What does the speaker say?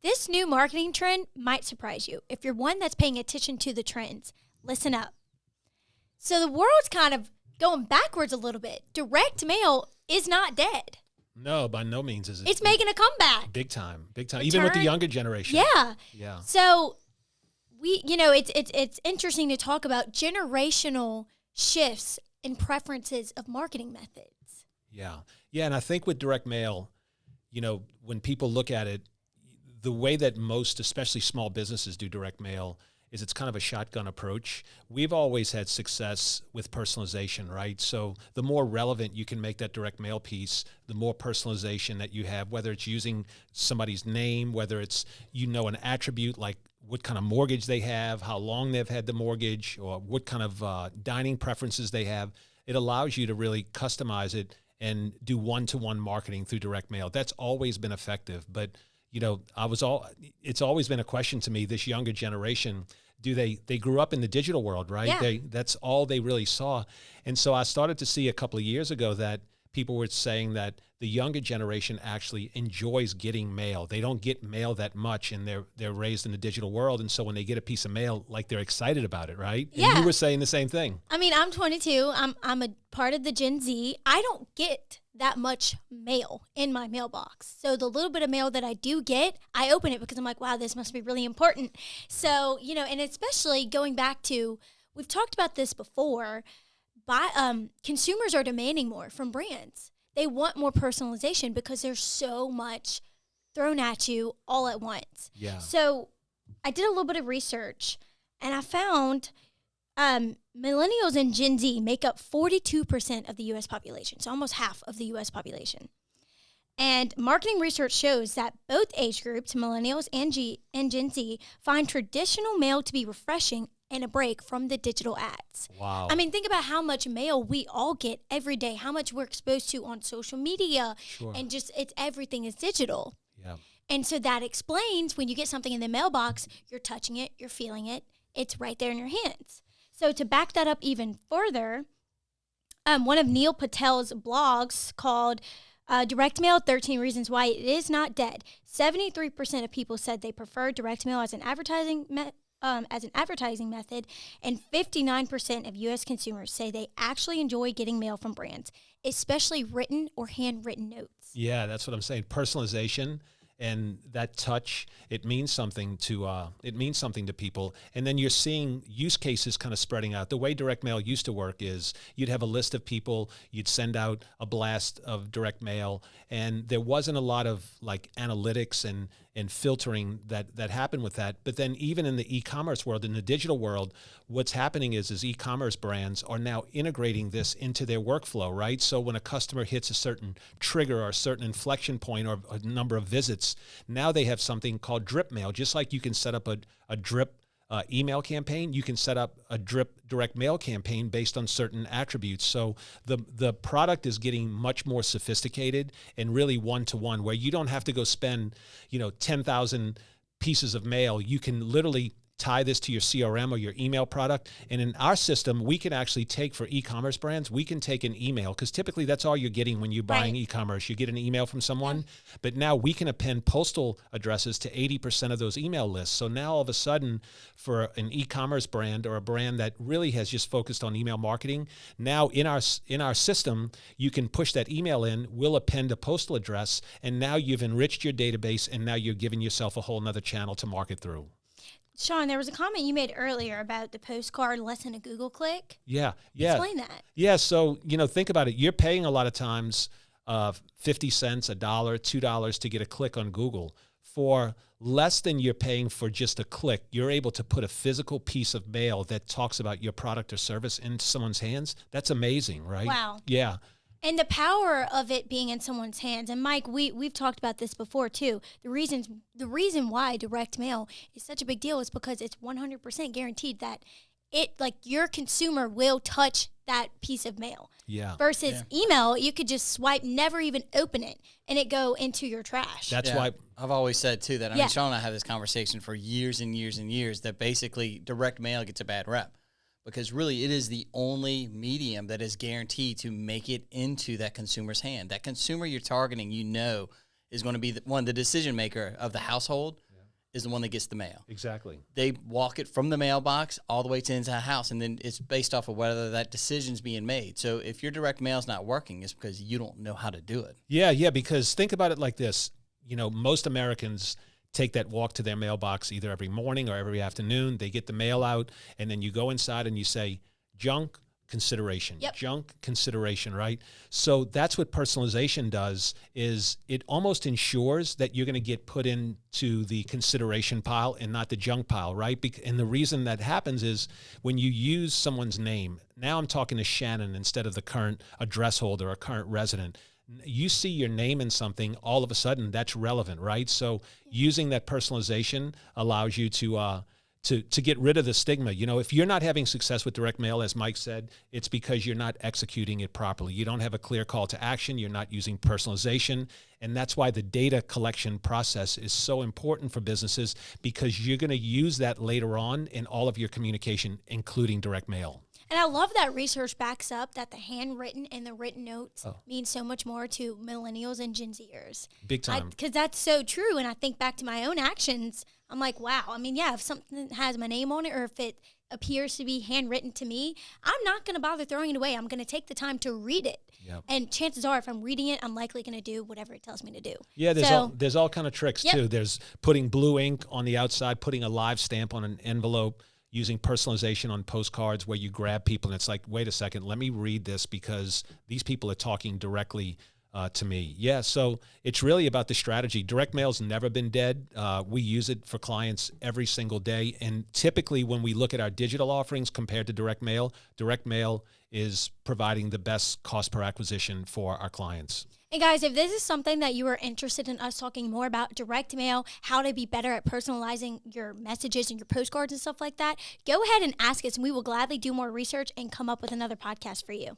This new marketing trend might surprise you. If you're one that's paying attention to the trends, listen up. So the world's kind of going backwards a little bit. Direct mail is not dead. No, by no means is it. It's making a comeback. Big time. Even with the younger generation. Yeah. So it's interesting to talk about generational shifts in preferences of marketing methods. Yeah. And I think with direct mail, when people look at it, the way that most, especially small businesses, do direct mail is it's kind of a shotgun approach. We've always had success with personalization, right? So the more relevant you can make that direct mail piece, the more personalization that you have, whether it's using somebody's name, whether it's, an attribute like what kind of mortgage they have, how long they've had the mortgage, or what kind of dining preferences they have. It allows you to really customize it and do one-to-one marketing through direct mail. That's always been effective. But it's always been a question to me, this younger generation, they grew up in the digital world, right? Yeah. That's all they really saw. And so I started to see a couple of years ago that people were saying that the younger generation actually enjoys getting mail. They don't get mail that much, and they're raised in the digital world. And so when they get a piece of mail, like, they're excited about it, right? Yeah. And you were saying the same thing. I mean, I'm 22. I'm a part of the Gen Z. I don't get that much mail in my mailbox. So the little bit of mail that I do get, I open it because I'm like, wow, this must be really important. So, and especially going back to, we've talked about this before, consumers are demanding more from brands. They want more personalization because there's so much thrown at you all at once. Yeah. So I did a little bit of research, and I found Millennials and Gen Z make up 42% of the U.S. population, so almost half of the U.S. population. And marketing research shows that both age groups, Millennials and Gen Z, find traditional mail to be refreshing and a break from the digital ads. Wow. I mean, think about how much mail we all get every day, how much we're exposed to on social media, Sure. and just everything is digital. Yeah. And so that explains when you get something in the mailbox, you're touching it, you're feeling it, it's right there in your hands. So to back that up even further, one of Neil Patel's blogs called Direct Mail, 13 Reasons Why It Is Not Dead. 73% of people said they prefer direct mail as an advertising method, and 59% of U.S. consumers say they actually enjoy getting mail from brands, especially written or handwritten notes. Yeah, that's what I'm saying. Personalization and that touch, it means something to people. And then you're seeing use cases kind of spreading out. The way direct mail used to work is you'd have a list of people, you'd send out a blast of direct mail, and there wasn't a lot of like analytics and filtering that happened with that. But then even in the e-commerce world, in the digital world, what's happening is e-commerce brands are now integrating this into their workflow, right? So when a customer hits a certain trigger or a certain inflection point or a number of visits, now they have something called drip mail. Just like you can set up a drip email campaign, you can set up a drip direct mail campaign based on certain attributes. So the product is getting much more sophisticated and really one-to-one, where you don't have to go spend 10,000 pieces of mail. You can literally tie this to your CRM or your email product. And in our system, we can actually take, for e-commerce brands, we can take an email, because typically that's all you're getting when you're buying Right. e-commerce. You get an email from someone, but now we can append postal addresses to 80% of those email lists. So now all of a sudden, for an e-commerce brand or a brand that really has just focused on email marketing, now in our system, you can push that email in, we'll append a postal address, and now you've enriched your database, and now you're giving yourself a whole nother channel to market through. Sean, there was a comment you made earlier about the postcard less than a Google click. Yeah. Explain that. Yeah, so, think about it. You're paying a lot of times 50 cents, $1, $2 to get a click on Google. For less than you're paying for just a click, you're able to put a physical piece of mail that talks about your product or service into someone's hands. That's amazing, right? Wow. Yeah. And the power of it being in someone's hands. And Mike, we've talked about this before too. The reason why direct mail is such a big deal is because it's 100% guaranteed that your consumer will touch that piece of mail. Yeah. Versus email, you could just swipe, never even open it, and it go into your trash. That's why I've always said too that Sean and I have this conversation for years and years and years that basically direct mail gets a bad rep. Because really, it is the only medium that is guaranteed to make it into that consumer's hand. That consumer you're targeting, is going to be the decision maker of the household is the one that gets the mail. Exactly. They walk it from the mailbox all the way to inside the house, and then it's based off of whether that decision's being made. So if your direct mail is not working, it's because you don't know how to do it. Yeah, because think about it like this. Most Americans take that walk to their mailbox either every morning or every afternoon. They get the mail out, and then you go inside and you say, junk, consideration. Yep. Junk, consideration, right? So that's what personalization does, is it almost ensures that you're going to get put into the consideration pile and not the junk pile, right? And the reason that happens is when you use someone's name, now I'm talking to Shannon instead of the current address holder or current resident. You see your name in something, all of a sudden that's relevant, right? So using that personalization allows you to get rid of the stigma. If you're not having success with direct mail, as Mike said, it's because you're not executing it properly. You don't have a clear call to action. You're not using personalization. And that's why the data collection process is so important for businesses, because you're going to use that later on in all of your communication, including direct mail. And I love that research backs up that the handwritten and the written notes mean so much more to millennials and Gen Zers. Big time. Because that's so true. And I think back to my own actions, I'm like, wow. I mean, yeah, if something has my name on it or if it appears to be handwritten to me, I'm not going to bother throwing it away. I'm going to take the time to read it. Yep. And chances are, if I'm reading it, I'm likely going to do whatever it tells me to do. Yeah, there's all kind of tricks too. There's putting blue ink on the outside, putting a live stamp on an envelope, using personalization on postcards where you grab people and it's like, wait a second, let me read this because these people are talking directly to me. Yeah, so it's really about the strategy. Direct mail's never been dead. We use it for clients every single day. And typically when we look at our digital offerings compared to direct mail is providing the best cost per acquisition for our clients. And guys, if this is something that you are interested in us talking more about direct mail, how to be better at personalizing your messages and your postcards and stuff like that, go ahead and ask us and we will gladly do more research and come up with another podcast for you.